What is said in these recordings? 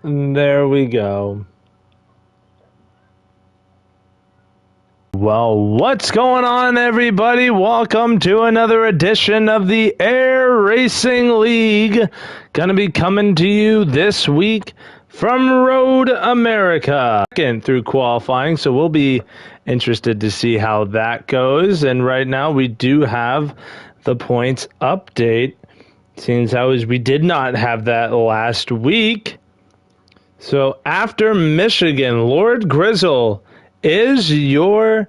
There we go. Well, what's going on, everybody? Welcome to another edition of the Air Racing League. Gonna be coming to you this week from Road America. Second through qualifying, so we'll be interested to see how that goes. And right now we do have the points update, seeing how we did not have that last week. So after Michigan, Lord Grizzle is your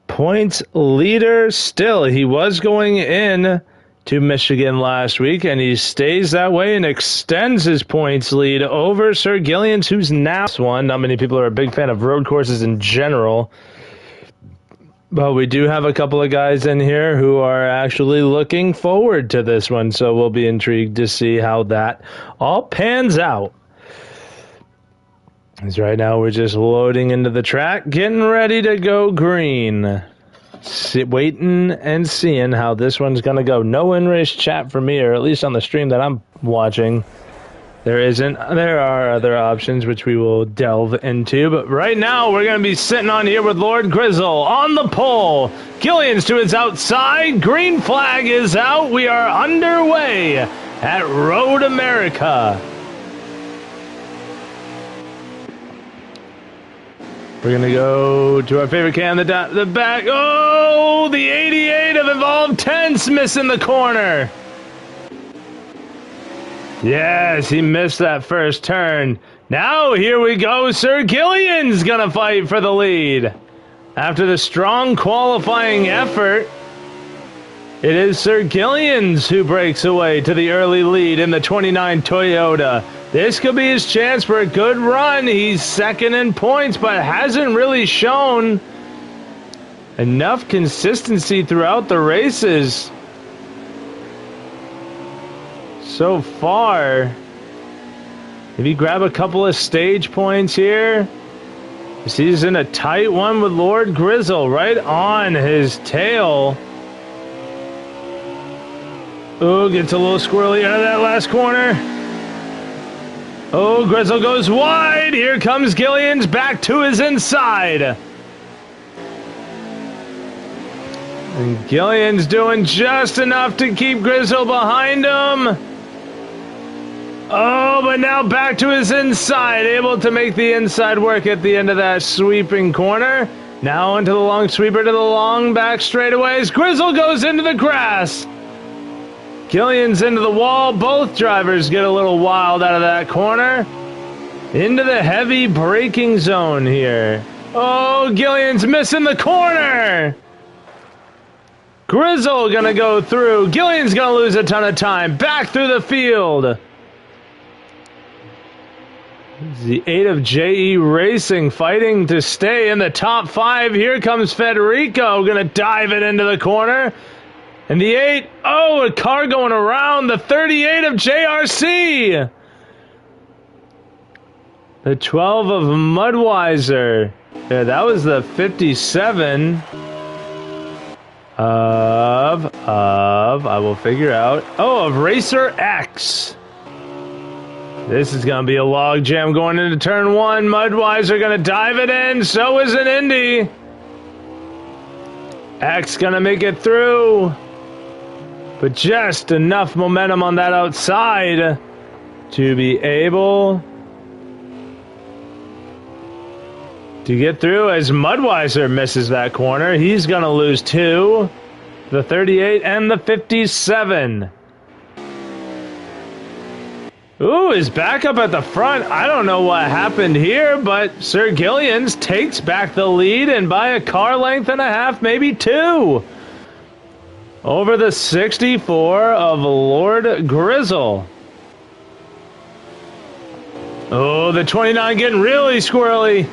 points leader still. He was going in to Michigan last week, and he stays that way and extends his points lead over Sir Gillians, who's now one. Not many people are a big fan of road courses in general, but we do have a couple of guys in here who are actually looking forward to this one, so we'll be intrigued to see how that all pans out. Because right now we're just loading into the track, getting ready to go green. Waiting and seeing how this one's going to go. No in-race chat for me, or at least on the stream that I'm watching. There isn't. There are other options which we will delve into, but right now we're going to be sitting on here with Lord Grizzle on the pole. Gillians to his outside. Green flag is out. We are underway at Road America. We're going to go to our favorite cam, the back. Oh, the 88 of Evolved Tense missing the corner. Yes, he missed that first turn. Now, here we go. Sir Gillian's going to fight for the lead. After the strong qualifying effort, it is Sir Gillians who breaks away to the early lead in the 29 Toyota. This could be his chance for a good run. He's second in points, but hasn't really shown enough consistency throughout the races so far. If you grab a couple of stage points here, he's in a tight one with Lord Grizzle right on his tail. Oh, gets a little squirrely out of that last corner. Oh, Grizzle goes wide. Here comes Gillians back to his inside. And Gillians doing just enough to keep Grizzle behind him. Oh, but now back to his inside. Able to make the inside work at the end of that sweeping corner. Now into the long sweeper to the long back straightaways. Grizzle goes into the grass. Gillians into the wall. Both drivers get a little wild out of that corner. Into the heavy braking zone here. Oh, Gillians missing the corner. Grizzle gonna go through. Gillians gonna lose a ton of time. Back through the field. The 8 of JE Racing fighting to stay in the top 5. Here comes Federico. Gonna dive it into the corner. And the 8, oh, a car going around, the 38 of JRC. The 12 of Mudweiser. Yeah, that was the 57 of, I will figure out. Oh, of Racer X. This is going to be a log jam going into turn 1. Mudweiser going to dive it in. So is an Indy. X going to make it through. But just enough momentum on that outside to be able to get through as Mudweiser misses that corner. He's going to lose 2, the 38 and the 57. Ooh, his backup at the front. I don't know what happened here, but Sir Gillians takes back the lead, and by a car length and a half, maybe 2. Over the 64 of Lord Grizzle. Oh, the 29 getting really squirrely.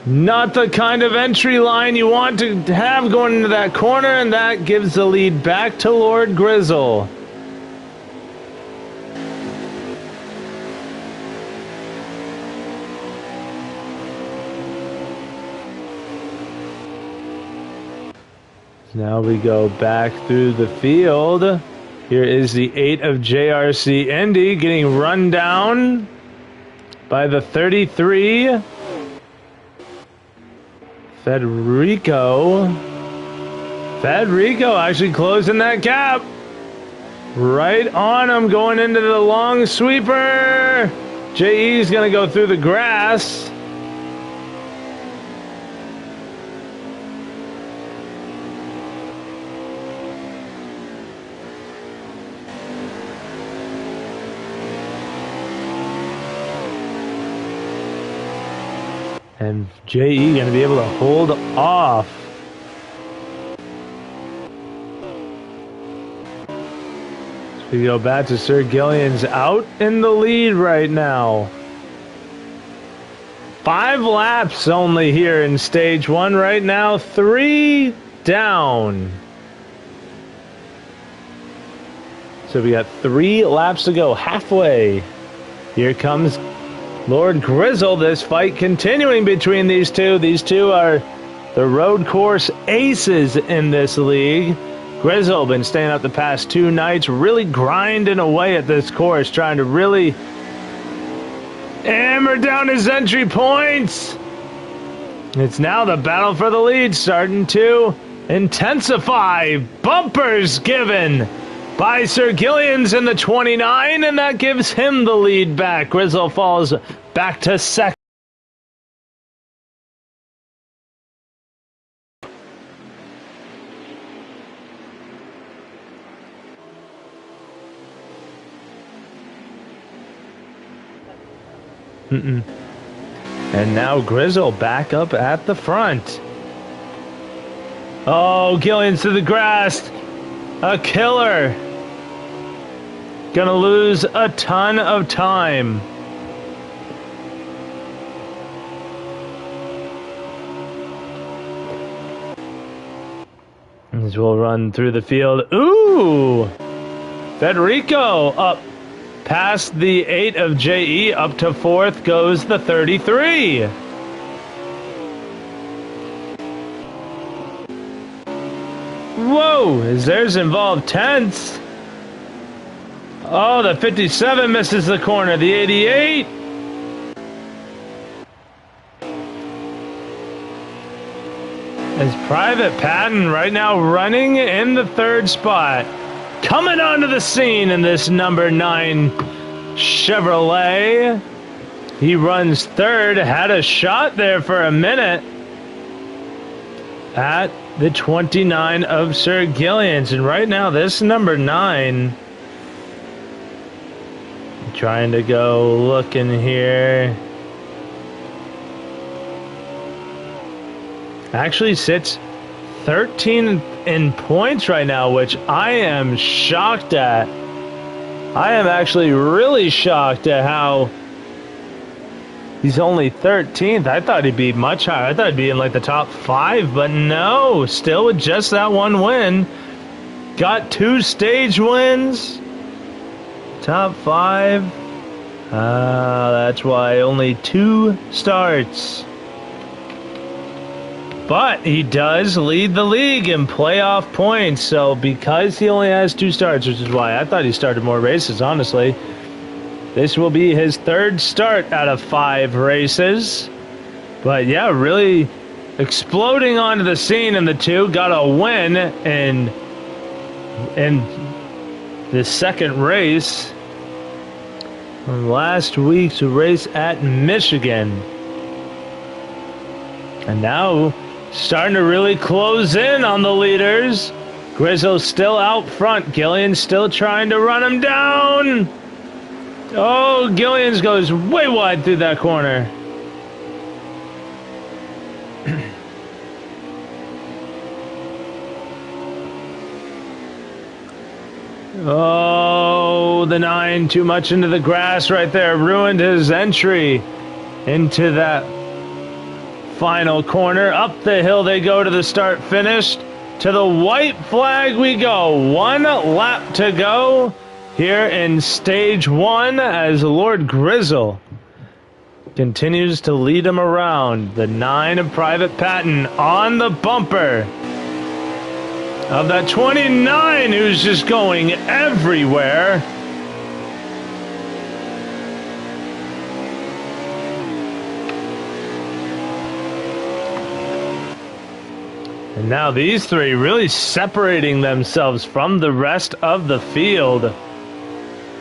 Not the kind of entry line you want to have going into that corner, and that gives the lead back to Lord Grizzle. Now we go back through the field. Here is the 8 of JRC Indy getting run down by the 33. Federico actually closing that gap. Right on him, going into the long sweeper. JE's going to go through the grass. And JE going to be able to hold off. So we go back to Sir Gillian's out in the lead right now. 5 laps only here in stage 1 right now. 3 down. So we got 3 laps to go, halfway. Here comes Lord Grizzle. This fight continuing between these two. These two are the road course aces in this league. Grizzle been staying up the past 2 nights, really grinding away at this course, trying to really hammer down his entry points. It's now the battle for the lead starting to intensify. Bumpers given by Sir Gillian's in the 29, and that gives him the lead back. Grizzle falls back to second. And now Grizzle back up at the front. Oh, Gillian's to the grass. A killer. Gonna lose a ton of time. As we'll run through the field. Ooh! Federico up past the 8 of JE. Up to 4th goes the 33. Whoa, is theirs involved tenths? Oh, the 57 misses the corner. The 88. As Private Patton right now running in the 3rd spot. Coming onto the scene in this number 9 Chevrolet. He runs 3rd. Had a shot there for a minute at the 29 of Sir Gillian's. And right now, this number 9 trying to go looking here. Actually sits 13 in points right now, which I am shocked at. I am actually really shocked at how he's only 13th. I thought he'd be much higher. I thought he'd be in like the top 5, but no. Still with just that 1 win. Got 2 stage wins. Top 5. That's why only 2 starts. But he does lead the league in playoff points. So because he only has 2 starts, which is why I thought he started more races, honestly. This will be his 3rd start out of 5 races. But yeah, really exploding onto the scene in the 2. Got a win in the 2nd race. Last week's race at Michigan. And now starting to really close in on the leaders. Grizzle's still out front. Gillian still trying to run him down. Oh, Gillian's goes way wide through that corner. Oh, the 9 too much into the grass right there. Ruined his entry into that final corner. Up the hill they go to the start finish. To the white flag we go. 1 lap to go here in stage 1 as Lord Grizzle continues to lead him around. The 9 of Private Patton on the bumper of that 29 who's just going everywhere. And now these three really separating themselves from the rest of the field.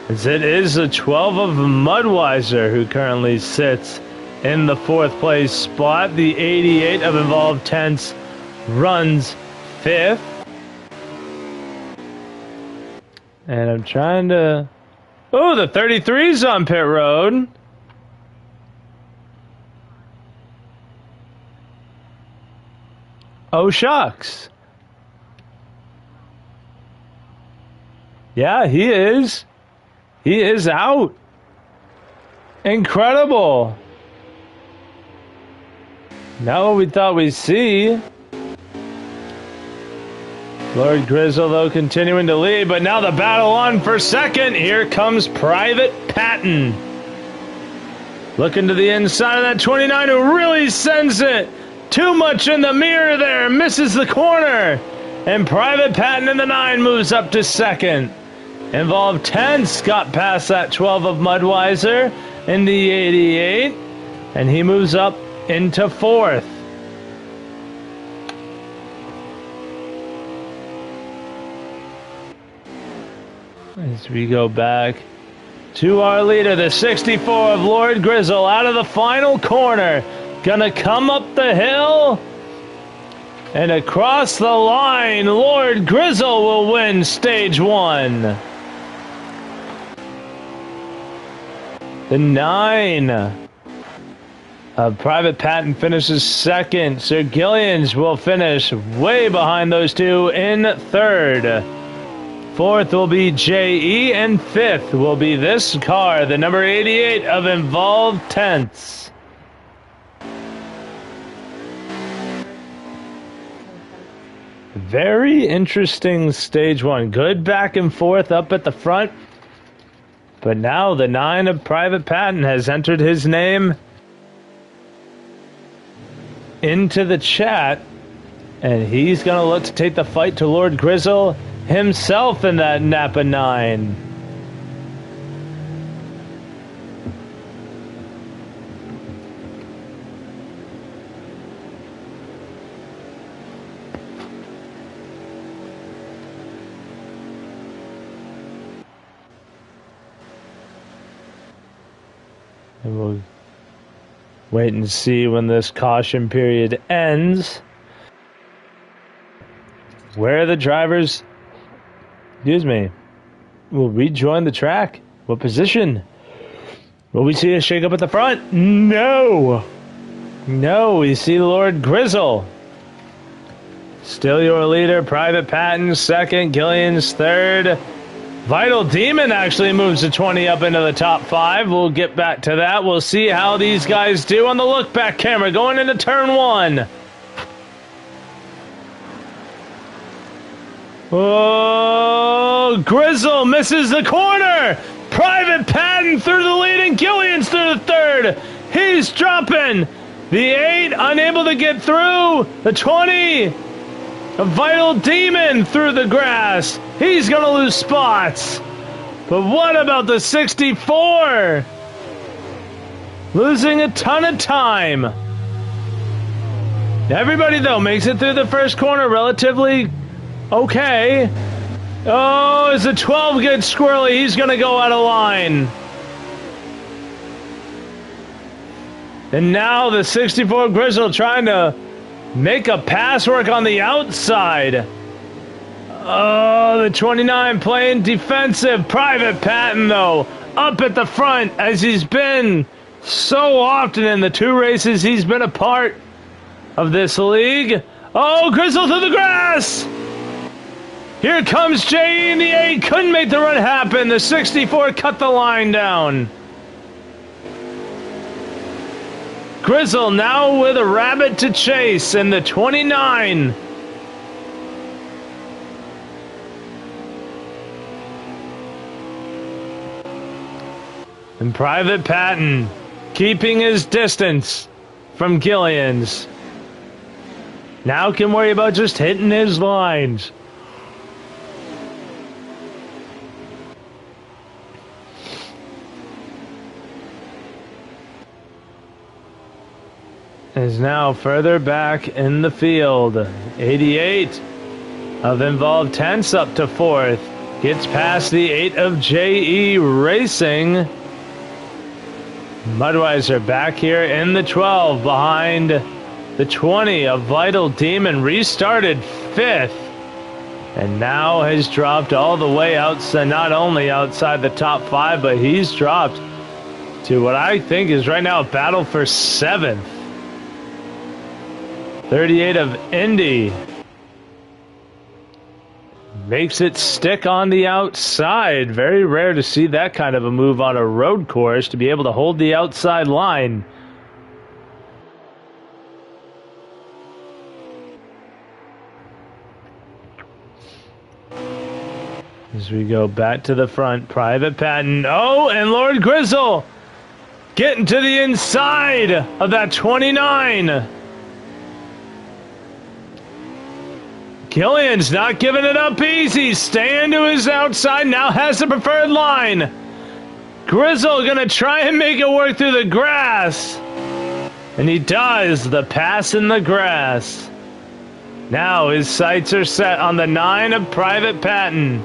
As it is the 12 of Mudweiser who currently sits in the 4th place spot. The 88 of Involved Tents runs 5th. And I'm trying to... Oh, the 33's on pit road. Oh, shucks. Yeah, he is. He is out. Incredible. Not what we thought we'd see. Lord Grizzle, though, continuing to lead, but now the battle on for second. Here comes Private Patton. Looking to the inside of that 29 who really sends it. Too much in the mirror there. Misses the corner. And Private Patton in the 9 moves up to second. Involved Tents got past that 12 of Mudweiser in the 88. And he moves up into 4th. As we go back to our leader, the 64 of Lord Grizzle out of the final corner. Gonna come up the hill and across the line. Lord Grizzle will win stage 1. The 9 of Private Patton finishes second. Sir Gillians will finish way behind those two in 3rd. 4th will be J.E. and 5th will be this car, the number 88 of Involved Tents. Very interesting stage 1. Good back and forth up at the front. But now the 9 of Private Patton has entered his name into the chat. And he's going to look to take the fight to Lord Grizzle himself in that Napa 9. And we'll wait and see when this caution period ends. Where the drivers, will rejoin the track. What position? Will we see a shake-up at the front? No! No, we see Lord Grizzle. Still your leader, Private Patton, second, Gillian's third. Vital Demon actually moves the 20 up into the top 5. We'll get back to that. We'll see how these guys do on the look-back camera going into turn 1. Oh, Grizzle misses the corner. Private Patton through the lead and Gillian's through the third. He's dropping. The 8 unable to get through. The 20. A Vital Demon through the grass. He's going to lose spots. But what about the 64? Losing a ton of time. Everybody, though, makes it through the first corner relatively okay. Oh, as the 12 gets squirrely, he's going to go out of line. And now the 64 Grizzle trying to make a pass work on the outside. Oh, the 29 playing defensive. Private Patton, though, up at the front as he's been so often in the 2 races he's been a part of this league. Oh, Grizzle through the grass. Here comes J.E. in the 8. Couldn't make the run happen. The 64 cut the line down. Grizzle now with a rabbit to chase and the 29. And Private Patton keeping his distance from Gillians. Now can worry about just hitting his lines. is now further back in the field. 88 of Involved Tense up to 4th. Gets past the 8 of JE Racing. Budweiser back here in the 12 behind the 20 of Vital Demon. Restarted 5th. And now has dropped all the way outside, not only outside the top 5, but he's dropped to what I think is right now a battle for 7th. 38 of Indy makes it stick on the outside. Very rare to see that kind of a move on a road course, to be able to hold the outside line. As we go back to the front, Private Patton. Oh, and Lord Grizzle getting to the inside of that 29. Killian's not giving it up easy. Staying to his outside, now has the preferred line. Grizzle gonna try and make it work through the grass. And he does, the pass in the grass. Now his sights are set on the 9 of Private Patton.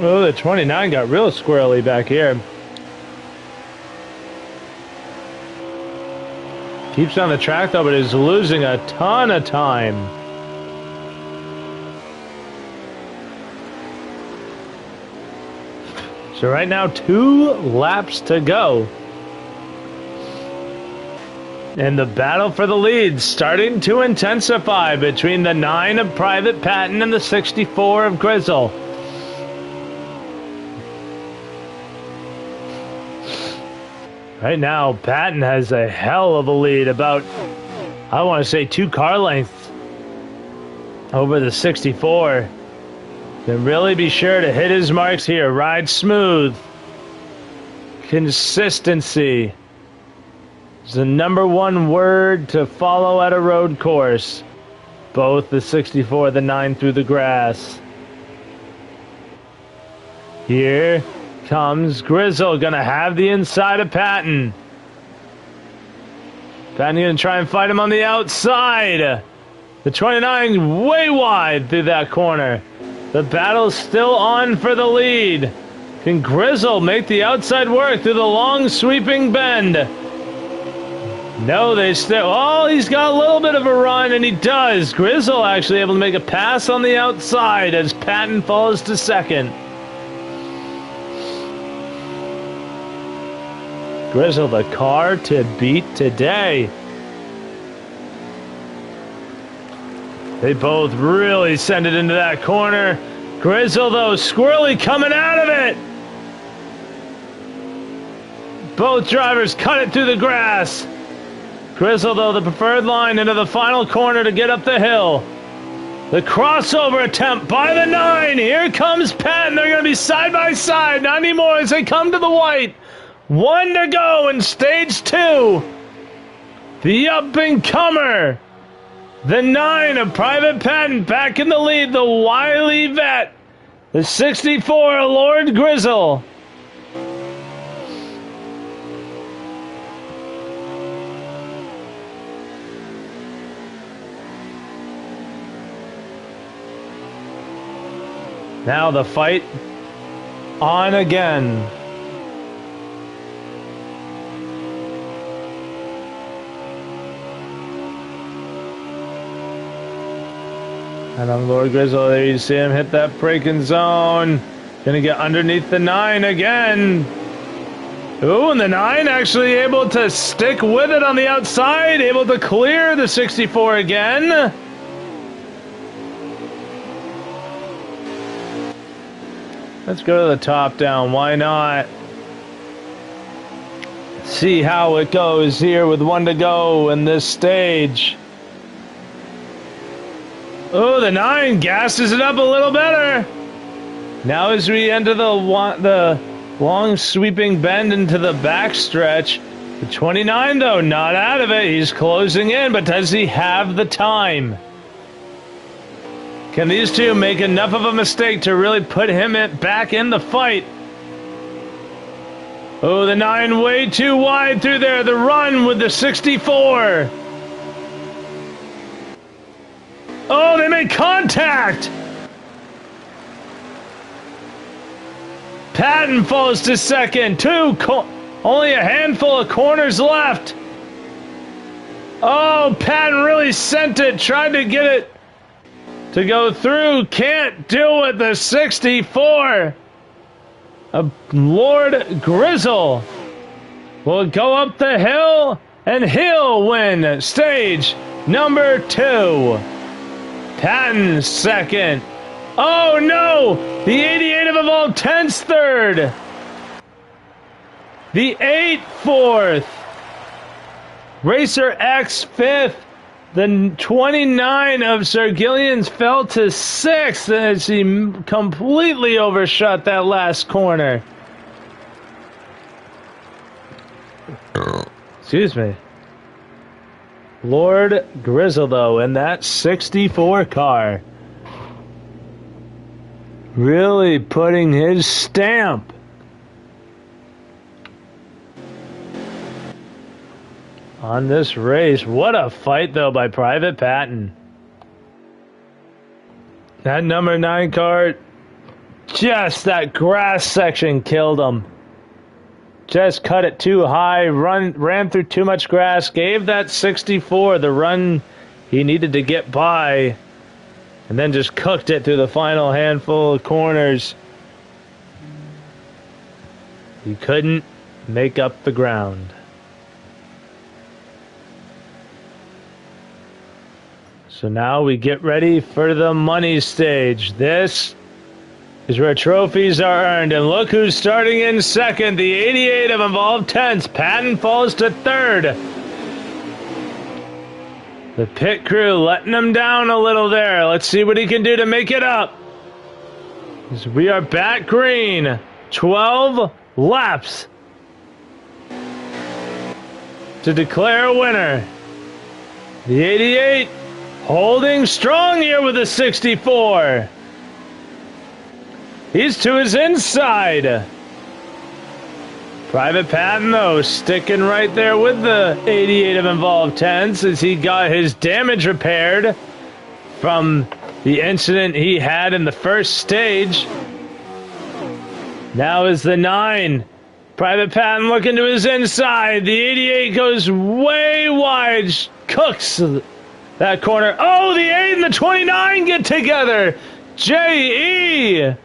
Oh, the 29 got real squirrely back here. Keeps on the track though, but is losing a ton of time. So right now, 2 laps to go. And the battle for the lead starting to intensify between the 9 of Private Patton and the 64 of Grizzle. Right now, Patton has a hell of a lead, about, I want to say, 2 car lengths over the 64. Can really be sure to hit his marks here. Ride smooth. Consistency is the #1 word to follow at a road course. Both the 64, the 9 through the grass. Here comes Grizzle, gonna have the inside of Patton. Patton gonna try and fight him on the outside. The 29 way wide through that corner. The battle's still on for the lead. Can Grizzle make the outside work through the long sweeping bend? No, they still, oh, he's got a little bit of a run, and he does. Grizzle actually able to make a pass on the outside as Patton falls to second. Grizzle, the car to beat today. They both really send it into that corner. Grizzle, though, squirrely coming out of it. Both drivers cut it through the grass. Grizzle, though, the preferred line into the final corner to get up the hill. The crossover attempt by the 9. Here comes Patton. They're going to be side by side. Not anymore as they come to the white. 1 to go in stage 2. The up-and-comer. The 9 of Private Patton back in the lead. The wily vet. The 64, Lord Grizzle. Now the fight on again. And on Lord Grizzle, there you see him hit that braking zone. Gonna get underneath the 9 again. Ooh, and the 9 actually able to stick with it on the outside, able to clear the 64 again. Let's go to the top down, why not? See how it goes here with 1 to go in this stage. Oh, the 9 gasses it up a little better. Now as we enter the long sweeping bend into the backstretch, the 29 though, not out of it. He's closing in, but does he have the time? Can these two make enough of a mistake to really put him back in the fight? Oh, the 9 way too wide through there. The run with the 64. Oh, they made contact! Patton falls to second. Only a handful of corners left. Oh, Patton really sent it. Tried to get it to go through. Can't do it. The 64. Lord Grizzle will go up the hill, and he'll win stage number 2. Patton second. Oh no! The 88 of Evolved 10's third. The 8 fourth. Racer X fifth. The 29 of Sir Gillians fell to 6th as he completely overshot that last corner. Excuse me. Lord Grizzle, though, in that 64 car. Really putting his stamp on this race. What a fight, though, by Private Patton. That number 9 car, just that grass section killed him. Just cut it too high, ran through too much grass, gave that 64 the run he needed to get by, and then just cooked it through the final handful of corners. He couldn't make up the ground. So now we get ready for the money stage. This is where trophies are earned, and look who's starting in second. The 88 of Evolved 10s. Patton falls to 3rd. The pit crew letting him down a little there. Let's see what he can do to make it up. As we are back green. 12 laps to declare a winner. The 88 holding strong here with the 64. He's to his inside. Private Patton, though, sticking right there with the 88 of Evolved 10s as he got his damage repaired from the incident he had in the first stage. Now is the 9. Private Patton looking to his inside. The 88 goes way wide, cooks that corner. Oh, the 8 and the 29 get together. J.E.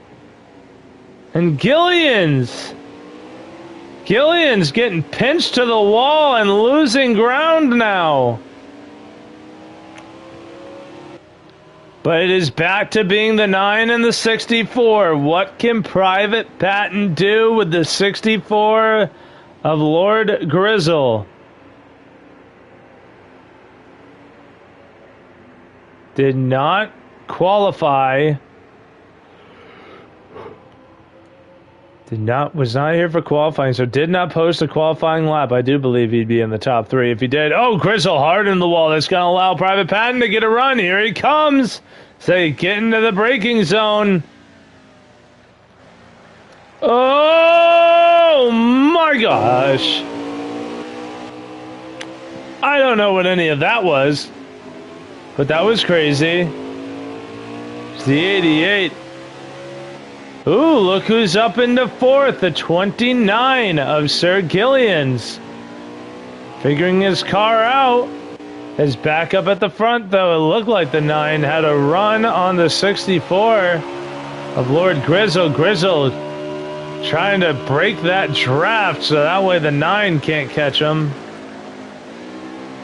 and Gillians. Gillians getting pinched to the wall and losing ground now. But it is back to being the 9 and the 64. What can Private Patton do with the 64 of Lord Grizzle? Did not qualify. Was not here for qualifying, so did not post a qualifying lap. I do believe he'd be in the top 3 if he did. Oh, Grizzle hard in the wall. That's going to allow Private Patton to get a run. Here he comes. Say, get into the braking zone. Oh, my gosh. I don't know what any of that was, but that was crazy. It's the 88. Ooh, look who's up into 4th, the 29 of Sir Gillians. Figuring his car out. His back up at the front, though. It looked like the 9 had a run on the 64 of Lord Grizzle. Grizzle Trying to break that draft so that way the 9 can't catch him.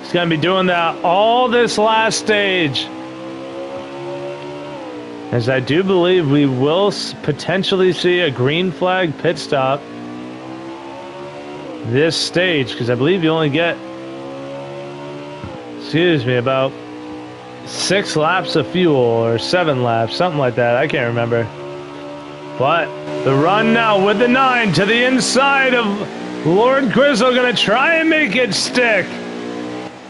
He's going to be doing that all this last stage. As I do believe we will potentially see a green flag pit stop this stage, because I believe you only get, excuse me, about 6 laps of fuel or 7 laps, something like that. I can't remember. But the run now with the 9 to the inside of Lord Grizzle, going to try and make it stick.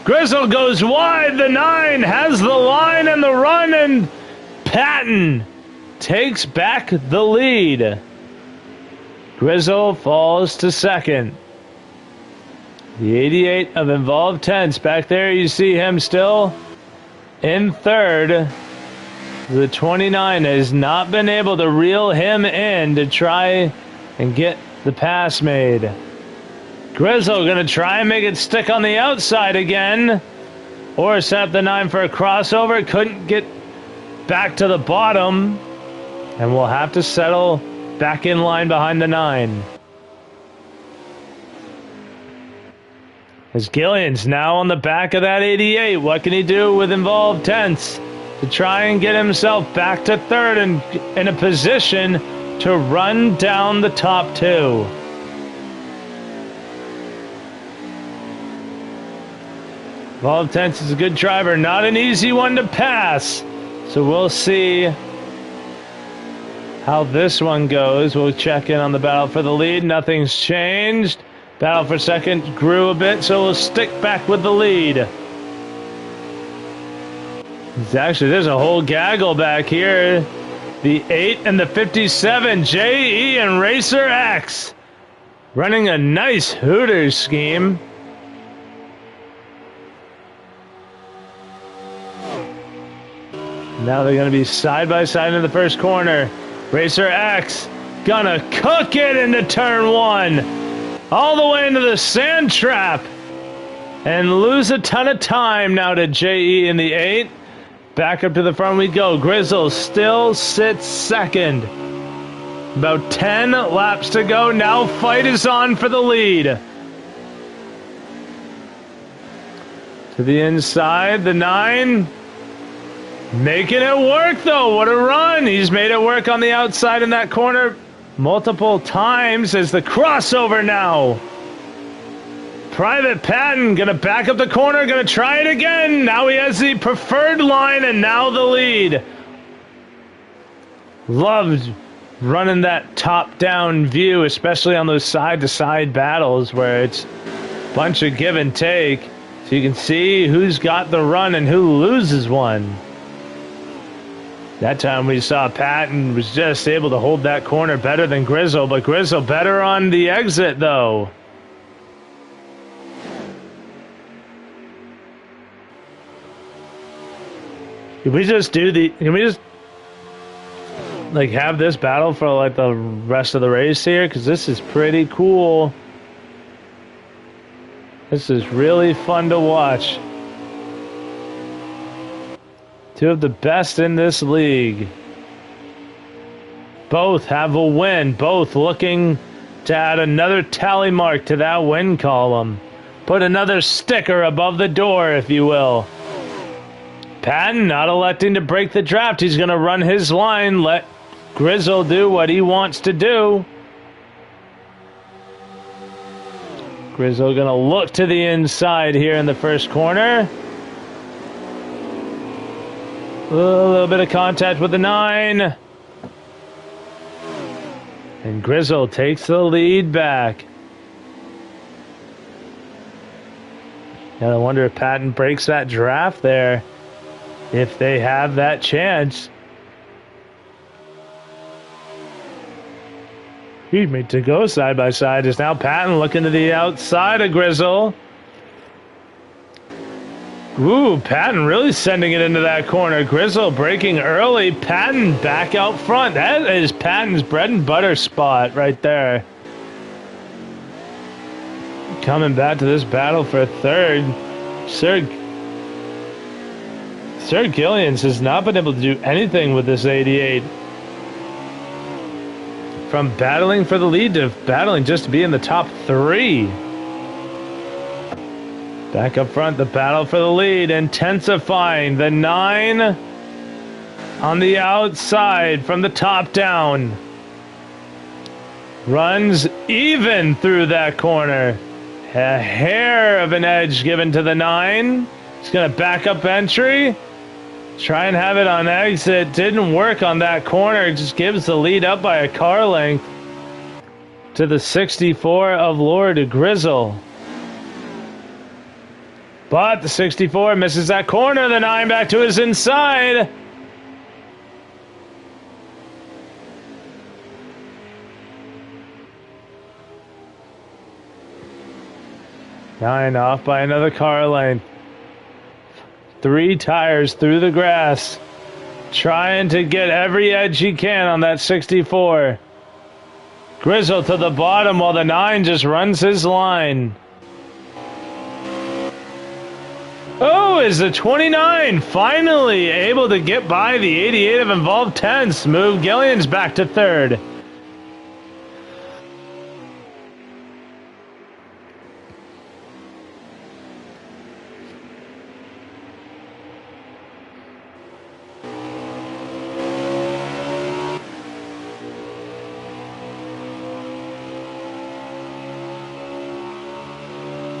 Grizzle goes wide. The 9 has the line and the run, and Patton takes back the lead. Grizzle falls to second. The 88 of Involved Tense back there, you see him still in third. The 29 has not been able to reel him in to try and get the pass made. Grizzle going to try and make it stick on the outside again, or set up the 9 for a crossover. Couldn't get back to the bottom, and we'll have to settle back in line behind the 9. As Gillian's now on the back of that 88, what can he do with Involved Tense to try and get himself back to third and in a position to run down the top 2? Involved Tense is a good driver, not an easy one to pass. So we'll see how this one goes. We'll check in on the battle for the lead. Nothing's changed. Battle for second grew a bit, so we'll stick back with the lead. Actually, there's a whole gaggle back here. The 8 and the 57, JE and Racer X, running a nice Hooters scheme. Now they're going to be side by side in the first corner. Racer X gonna cook it into turn 1. All the way into the sand trap. And lose a ton of time now to JE in the 8. Back up to the front we go. Grizzle still sits second. About 10 laps to go. Now fight is on for the lead. To the inside, the 9. Making it work, though. What a run. He's made it work on the outside in that corner multiple times as the crossover now. Private Patton going to back up the corner, going to try it again. Now he has the preferred line and now the lead. Loved running that top-down view, especially on those side-to-side battles where it's a bunch of give and take. So you can see who's got the run and who loses one. That time we saw Patton was just able to hold that corner better than Grizzle, but Grizzle better on the exit, though. Can we just like have this battle for like the rest of the race here? Because this is pretty cool. This is really fun to watch. Two of the best in this league. Both have a win. Both looking to add another tally mark to that win column. Put another sticker above the door, if you will. Patton not electing to break the draft. He's going to run his line. Let Grizzle do what he wants to do. Grizzle going to look to the inside here in the first corner. A little bit of contact with the 9. And Grizzle takes the lead back. Gotta wonder if Patton breaks that draft there. If they have that chance. Excuse me, to go side by side is now Patton looking to the outside of Grizzle. Ooh, Patton really sending it into that corner. Grizzle breaking early. Patton back out front. That is Patton's bread and butter spot right there. Coming back to this battle for third. Sir Gillians has not been able to do anything with this 88. from battling for the lead to battling just to be in the top 3. Back up front, the battle for the lead intensifying. The 9 on the outside from the top down. Runs even through that corner. A hair of an edge given to the 9. He's going to back up entry. Try and have it on exit. Didn't work on that corner. It just gives the lead up by a car length to the 64 of Lord Grizzle. But the 64 misses that corner. The 9 back to his inside. Nine off by another car length. 3 tires through the grass. Trying to get every edge he can on that 64. Grizzle to the bottom while the 9 just runs his line. Oh, is the 29 finally able to get by the 88 of Involved Tense? Move Gillians back to 3rd.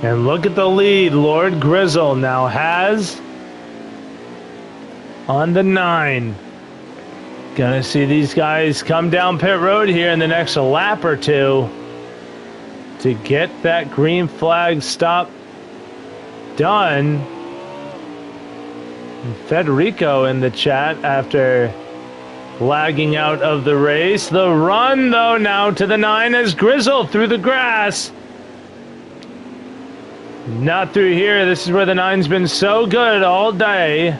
And look at the lead Lord Grizzle now has on the 9. Gonna see these guys come down pit road here in the next lap or 2 to get that green flag stop done. And Federico in the chat after lagging out of the race. The run though now to the 9 as Grizzle through the grass. Not through here. This is where the 9's been so good all day.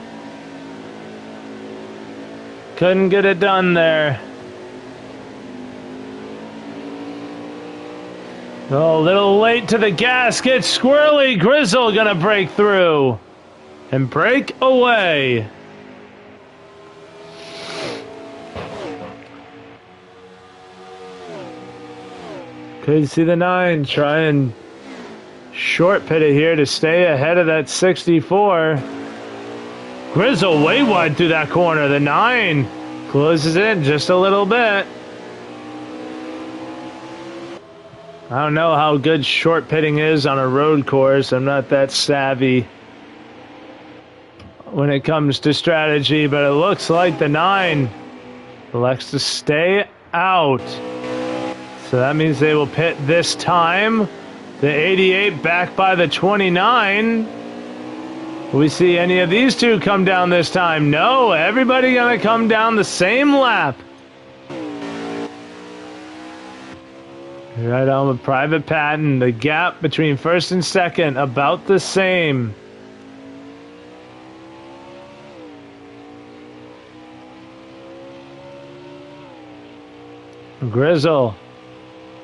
Couldn't get it done there. Oh, a little late to the gasket. Squirrely Grizzle gonna break through and break away. Could see the 9 try and short pit it here to stay ahead of that 64. Grizzle way wide through that corner. The 9 closes in just a little bit. I don't know how good short pitting is on a road course. I'm not that savvy when it comes to strategy, but it looks like the 9 elects to stay out. So that means they will pit this time. The 88 back by the 29. Will we see any of these two come down this time? No, everybody gonna come down the same lap. Right on with Private Patton. The gap between first and second about the same. Grizzle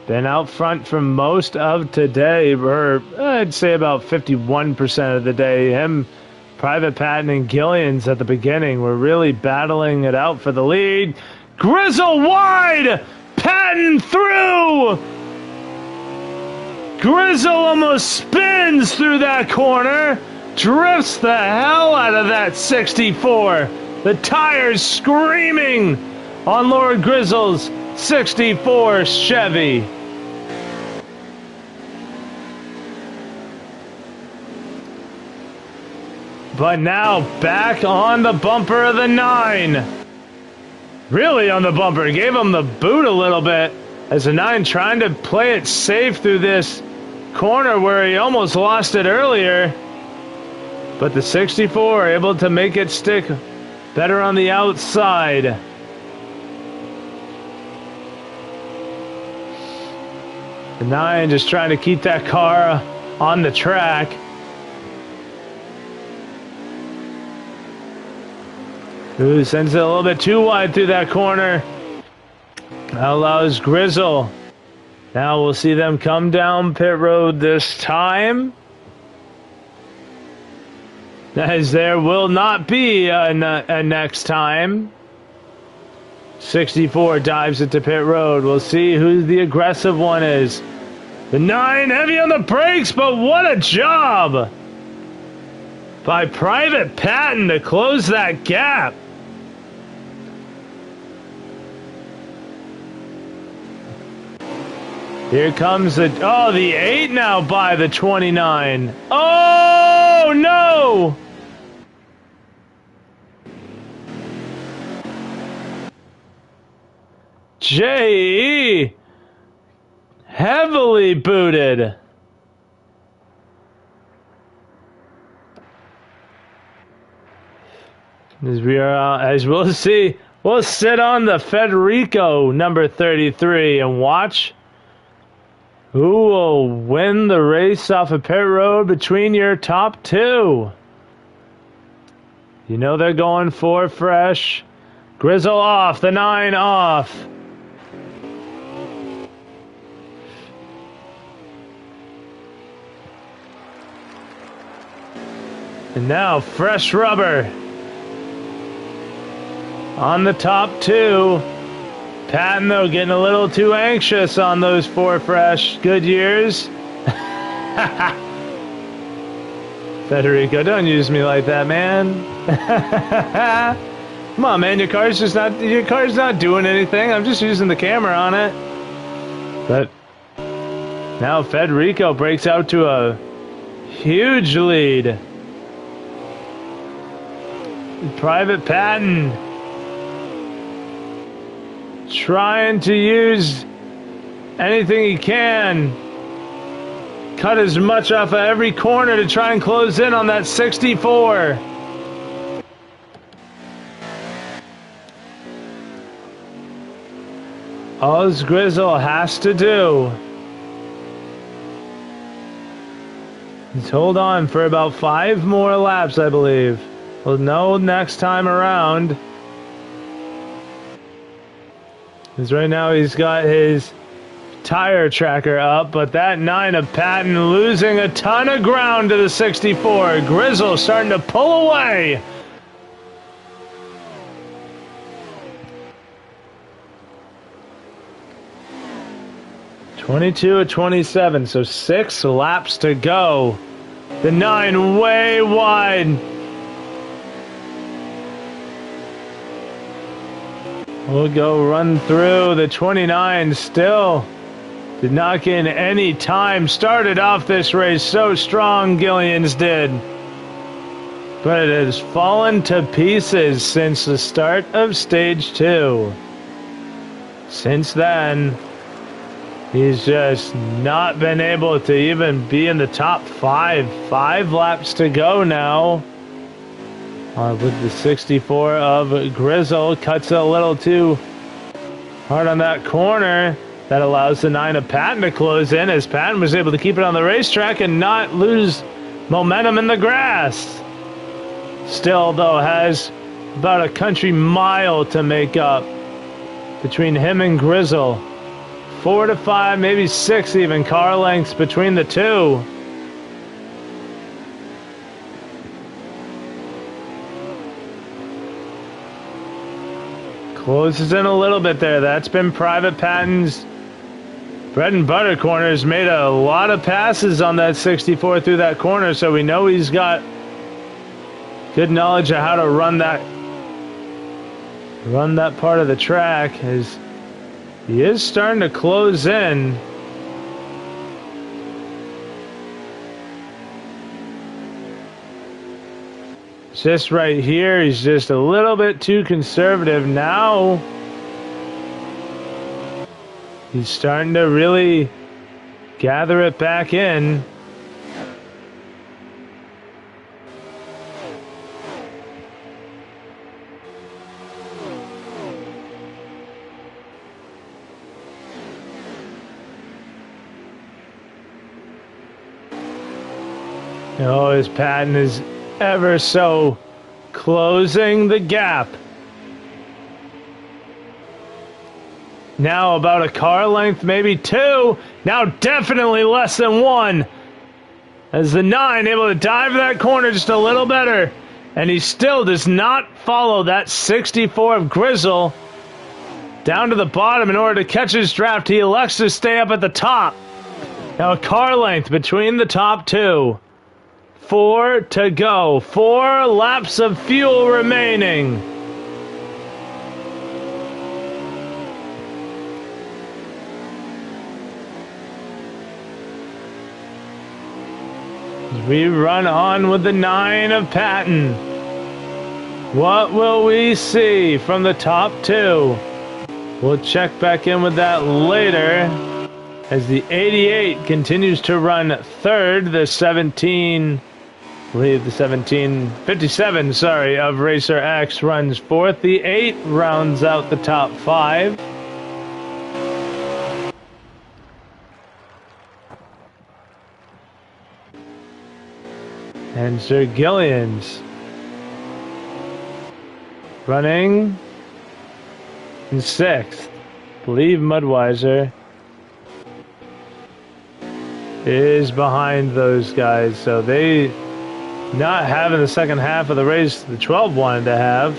been out front for most of today, or I'd say about 51% of the day. Him, Private Patton, and Gillians at the beginning were really battling it out for the lead. Grizzle wide! Patton through! Grizzle almost spins through that corner, drifts the hell out of that 64. The tires screaming on Lord Grizzle's 64 Chevy. But now back on the bumper of the 9. Really on the bumper. Gave him the boot a little bit as the 9 trying to play it safe through this corner where he almost lost it earlier. But the 64 able to make it stick better on the outside. The 9 just trying to keep that car on the track. Ooh, sends it a little bit too wide through that corner. That allows Grizzle. Now we'll see them come down pit road this time. As there will not be a next time. 64 dives into pit road. We'll see who the aggressive one is. The 9 heavy on the brakes, but what a job by Private Patton to close that gap. Here comes the 8 now by the 29. Oh no! J.E. heavily booted. As we'll see, we'll sit on the Federico number 33 and watch who will win the race off of pit road between your top two. You know they're going for fresh. Grizzle off, the 9 off. And now fresh rubber on the top two. Patton, though, getting a little too anxious on those 4 fresh Goodyears. Federico, don't use me like that, man. Come on, man, your car's not doing anything. I'm just using the camera on it. But now Federico breaks out to a huge lead. Private Patton trying to use anything he can. Cut as much off of every corner to try and close in on that 64. All Grizzle has to do is hold on for about 5 more laps, I believe. We'll know next time around. Because right now he's got his tire tracker up, but that 9 of Patton losing a ton of ground to the 64. Grizzle starting to pull away. (22 of 27), so 6 laps to go. The 9 way wide. We'll go run through. The 29 still did not gain any time. Started off this race so strong, Gillians did. But it has fallen to pieces since the start of stage 2. Since then, he's just not been able to even be in the top 5. 5 laps to go now. With the 64 of Grizzle, cuts it a little too hard on that corner. That allows the 9 of Patton to close in, as Patton was able to keep it on the racetrack and not lose momentum in the grass. Still, though, has about a country mile to make up between him and Grizzle. 4 to 5, maybe 6 even car lengths between the two. Closes in a little bit there. That's been Private Patton's bread and butter corner. Has made a lot of passes on that 64 through that corner, so we know he's got good knowledge of how to run that part of the track. As he is starting to close in. Just right here, he's just a little bit too conservative. Now he's starting to really gather it back in. Oh, his Patton is ever so closing the gap. Now about a car length, maybe 2. Now definitely less than 1. As the 9 able to dive that corner just a little better. And he still does not follow that 64 of Grizzle. down to the bottom in order to catch his draft. He elects to stay up at the top. Now a car length between the top two. 4 to go. 4 laps of fuel remaining. As we run on with the 9 of Patton. What will we see from the top two? We'll check back in with that later as the 88 continues to run third. The 17, I believe the 57, sorry, of Racer X runs fourth. The 8 rounds out the top 5. And Sir Gillian's running in 6th. I believe Mudweiser is behind those guys, so they not having the second half of the race the 12 wanted to have.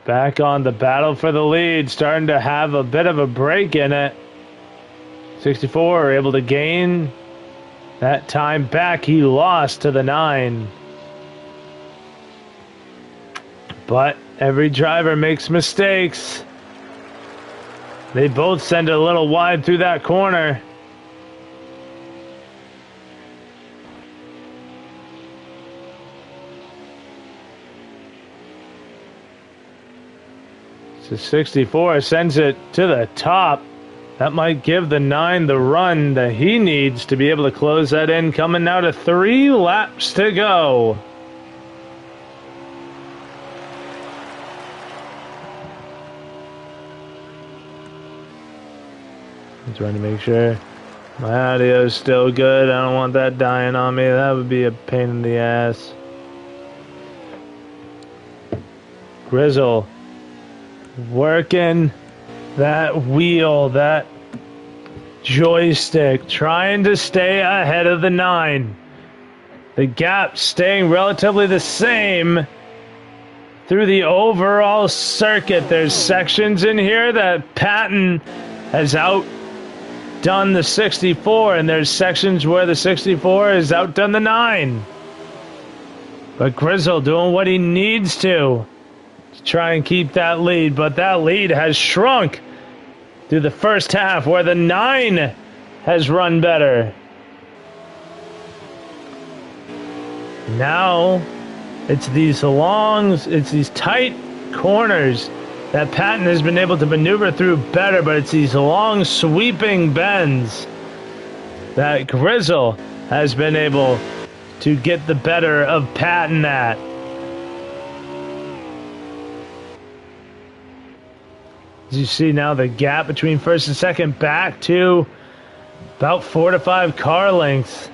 Back on the battle for the lead, starting to have a bit of a break in it. 64 are able to gain that time back. He lost to the 9. But every driver makes mistakes. They both send it a little wide through that corner. So 64 sends it to the top. That might give the 9 the run that he needs to be able to close that in. Coming now to 3 laps to go. I'm trying to make sure my audio is still good. I don't want that dying on me. That would be a pain in the ass. Grizzle working that wheel, that joystick, trying to stay ahead of the 9. The gap staying relatively the same through the overall circuit. There's sections in here that Patton has outdone the 64, and there's sections where the 64 has outdone the 9. But Grizzle doing what he needs to try and keep that lead, but that lead has shrunk through the first half where the 9 has run better. Now it's these tight corners that Patton has been able to maneuver through better, but it's these long sweeping bends that Grizzle has been able to get the better of Patton at. As you see now, the gap between first and second back to about 4 to 5 car lengths.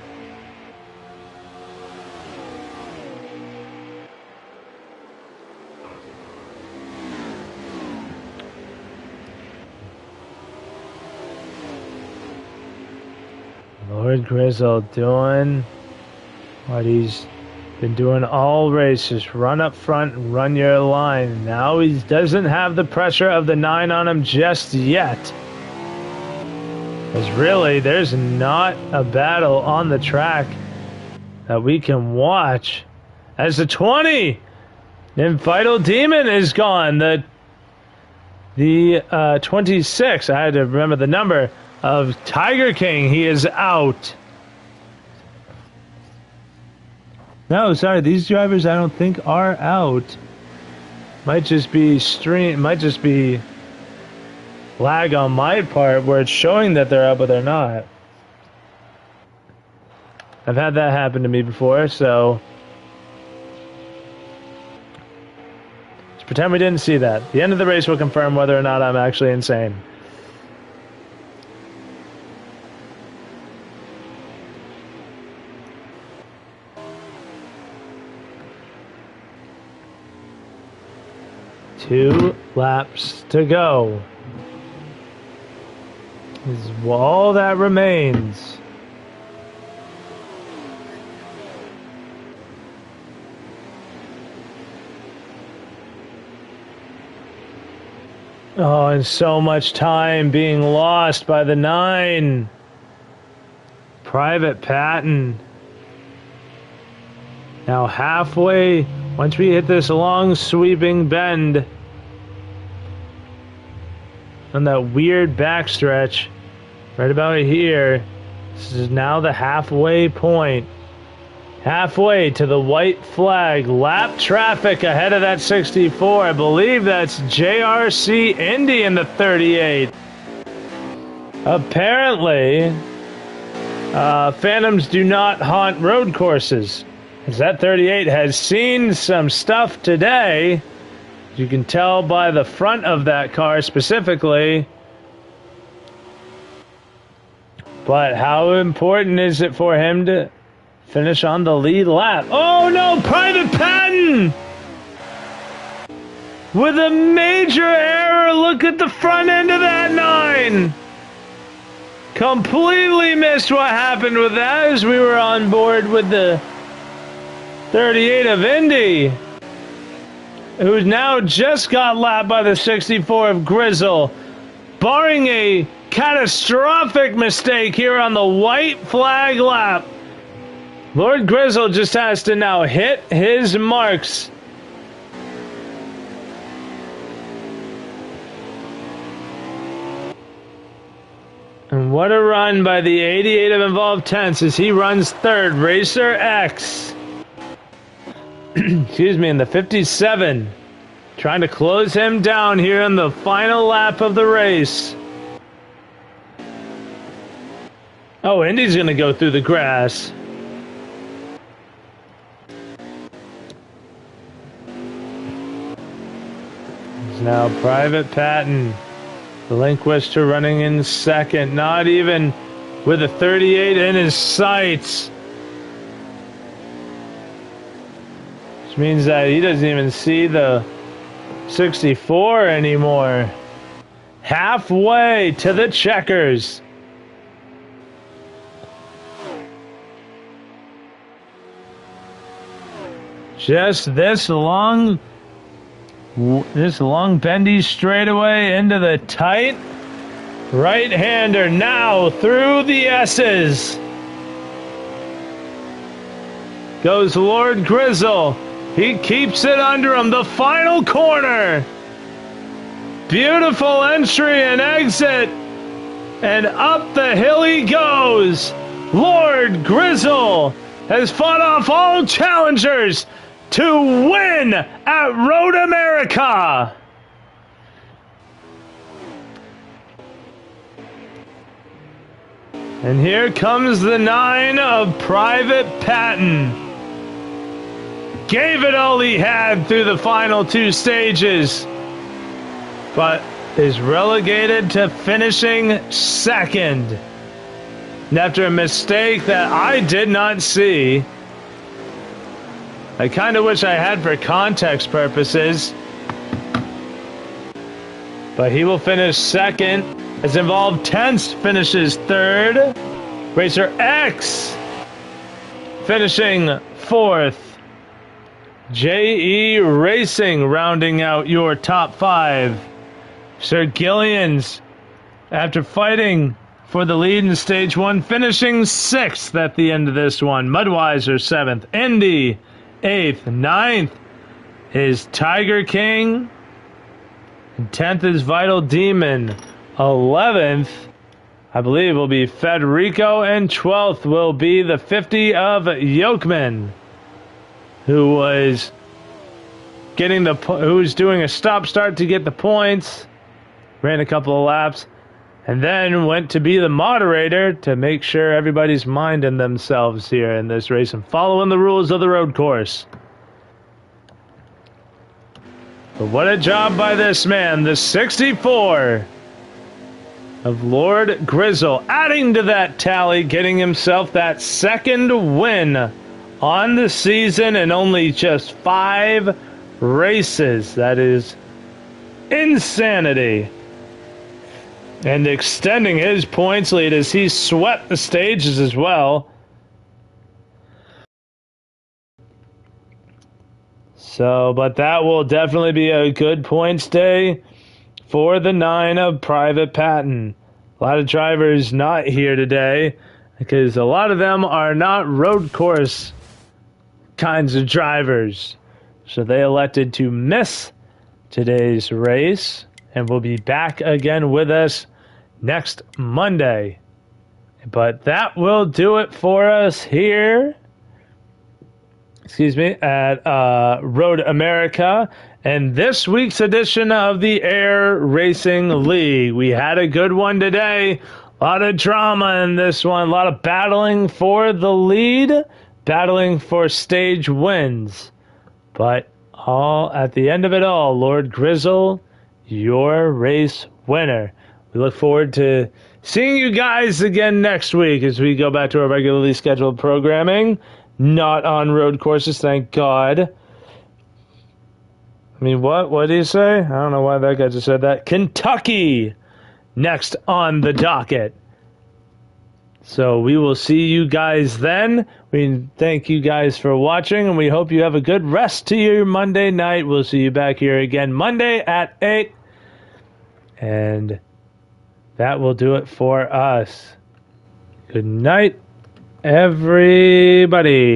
Lord Grizzle doing what he's been doing all races. Run up front and run your line. Now he doesn't have the pressure of the 9 on him just yet. Because really, there's not a battle on the track that we can watch. As the 20 in Vital Demon is gone. The 26, I had to remember the number, of Tiger King, he is out. No, sorry, these drivers I don't think are out. Might just be lag on my part where it's showing that they're out but they're not. I've had that happen to me before, so let's pretend we didn't see that. The end of the race will confirm whether or not I'm actually insane. Two laps to go is all that remains. Oh, and so much time being lost by the 9. Private Patton. Now halfway, once we hit this long sweeping bend on that weird backstretch, right about here, this is now the halfway point. Halfway to the white flag. Lap traffic ahead of that 64. I believe that's JRC Indy in the 38. Apparently, Phantoms do not haunt road courses, as that 38 has seen some stuff today. You can tell by the front of that car specifically. But how important is it for him to finish on the lead lap? Oh no, Private Patton! With a major error, look at the front end of that 9! Completely missed what happened with that as we were on board with the 38 of Indy, who now just got lapped by the 64 of Grizzle, barring a catastrophic mistake here on the white flag lap. Lord Grizzle just has to now hit his marks. And what a run by the 88 of Involved Tense as he runs third. Racer X. Excuse me, in the 57. Trying to close him down here in the final lap of the race. Oh, Indy's going to go through the grass. It's now Private Patton. Relinquished running in second. Not even with a 38 in his sights. Which means that he doesn't even see the 64 anymore. Halfway to the checkers. Just this long bendy straightaway into the tight right-hander now through the S's. Goes Lord Grizzle. He keeps it under him. The final corner. Beautiful entry and exit. And up the hill he goes. Lord Grizzle has fought off all challengers to win at Road America. And here comes the 9 of Private Patton. Gave it all he had through the final 2 stages, but is relegated to finishing second. And after a mistake that I did not see, I kind of wish I had for context purposes. But he will finish second as Involved Tense finishes third. Racer X finishing fourth. JE Racing rounding out your top 5. Sir Gillians, after fighting for the lead in stage 1, finishing 6th at the end of this one. Mudweiser 7th. Indy 8th. 9th is Tiger King. 10th is Vital Demon. 11th, I believe, will be Federico. And 12th will be the 50 of Yokeman, who was doing a stop-start to get the points. Ran a couple of laps. And then went to be the moderator to make sure everybody's minding themselves here in this race and following the rules of the road course. But what a job by this man, the 64 of Lord Grizzle, adding to that tally, getting himself that second win on the season in only just 5 races. That is insanity. And extending his points lead as he swept the stages as well. So, but that will definitely be a good points day for the 9 of Private Patton. A lot of drivers not here today because a lot of them are not road course kinds of drivers. So they elected to miss today's race and will be back again with us next Monday. But that will do it for us here, at Road America and this week's edition of the Air Racing League. We had a good one today. A lot of drama in this one. A lot of battling for the lead, battling for stage wins. But all at the end of it all, Lord Grizzle, your race winner. We look forward to seeing you guys again next week as we go back to our regularly scheduled programming. Not on road courses, thank God. I mean, what do you say? I don't know why that guy just said that. Kentucky next on the docket. So we will see you guys then. We thank you guys for watching, and we hope you have a good rest to your Monday night. We'll see you back here again Monday at 8. And that will do it for us. Good night, everybody.